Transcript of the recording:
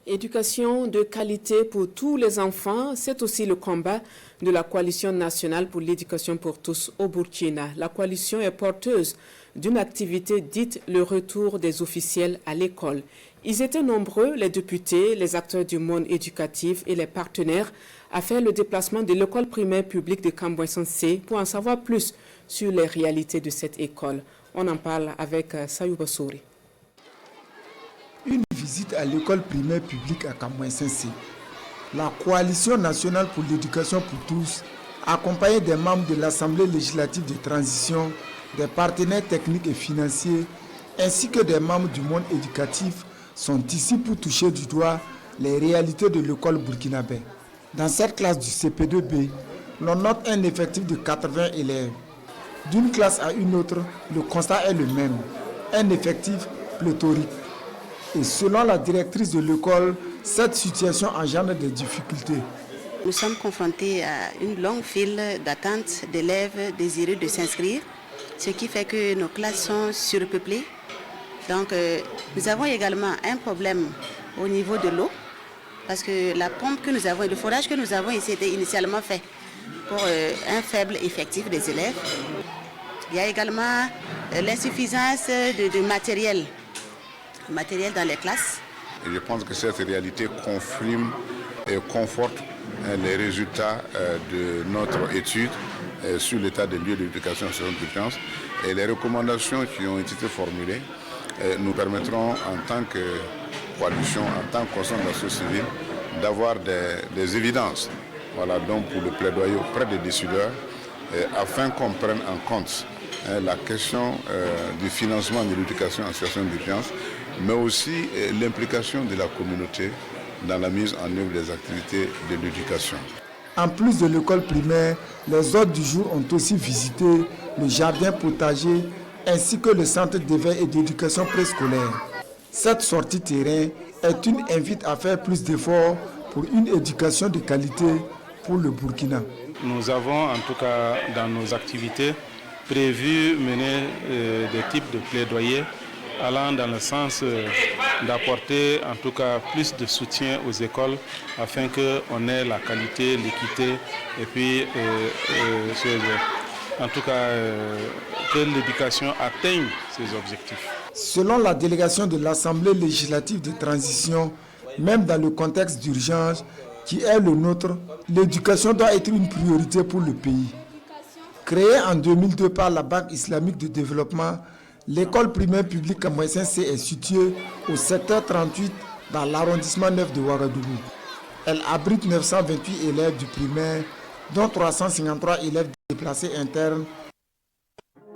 Éducation de qualité pour tous les enfants, c'est aussi le combat de la Coalition nationale pour l'éducation pour tous au Burkina. La coalition est porteuse d'une activité dite le retour des officiels à l'école. Ils étaient nombreux, les députés, les acteurs du monde éducatif et les partenaires, à faire le déplacement de l'école primaire publique de Kambouin-Sensé pour en savoir plus sur les réalités de cette école. On en parle avec Sayouba Souri. Une visite à l'école primaire publique à Kambouin-Sensé. La Coalition nationale pour l'éducation pour tous, accompagnée des membres de l'Assemblée législative de transition, des partenaires techniques et financiers, ainsi que des membres du monde éducatif, sont ici pour toucher du doigt les réalités de l'école burkinabé. Dans cette classe du CP2B, l'on note un effectif de 80 élèves. D'une classe à une autre, le constat est le même, un effectif pléthorique. Et selon la directrice de l'école, cette situation engendre des difficultés. Nous sommes confrontés à une longue file d'attente d'élèves désireux de s'inscrire, ce qui fait que nos classes sont surpeuplées. Donc nous avons également un problème au niveau de l'eau, parce que la pompe que nous avons et le forage que nous avons ici était initialement fait pour un faible effectif des élèves. Il y a également l'insuffisance de matériel dans les classes. Et je pense que cette réalité confirme et conforte les résultats de notre étude sur l'état des lieux d'éducation sur l'urgence. Et les recommandations qui ont été formulées nous permettront en tant que coalition, en tant que conseil de la société civile, d'avoir des évidences, voilà, donc pour le plaidoyer auprès des décideurs, afin qu'on prenne en compte la question du financement de l'éducation en situation d'urgence, mais aussi l'implication de la communauté dans la mise en œuvre des activités de l'éducation. En plus de l'école primaire, les hôtes du jour ont aussi visité le jardin potager ainsi que le centre d'éveil et d'éducation préscolaire. Cette sortie terrain est une invite à faire plus d'efforts pour une éducation de qualité pour le Burkina. Nous avons en tout cas dans nos activités prévu mener des types de plaidoyer allant dans le sens d'apporter en tout cas plus de soutien aux écoles afin qu'on ait la qualité, l'équité et puis en tout cas que l'éducation atteigne ses objectifs. Selon la délégation de l'Assemblée législative de transition, même dans le contexte d'urgence qui est le nôtre, l'éducation doit être une priorité pour le pays. Créée en 2002 par la Banque islamique de développement, l'école primaire publique Kambouin-Sensé est située au secteur 38 dans l'arrondissement 9 de Ouagadougou. Elle abrite 928 élèves du primaire, dont 353 élèves déplacés internes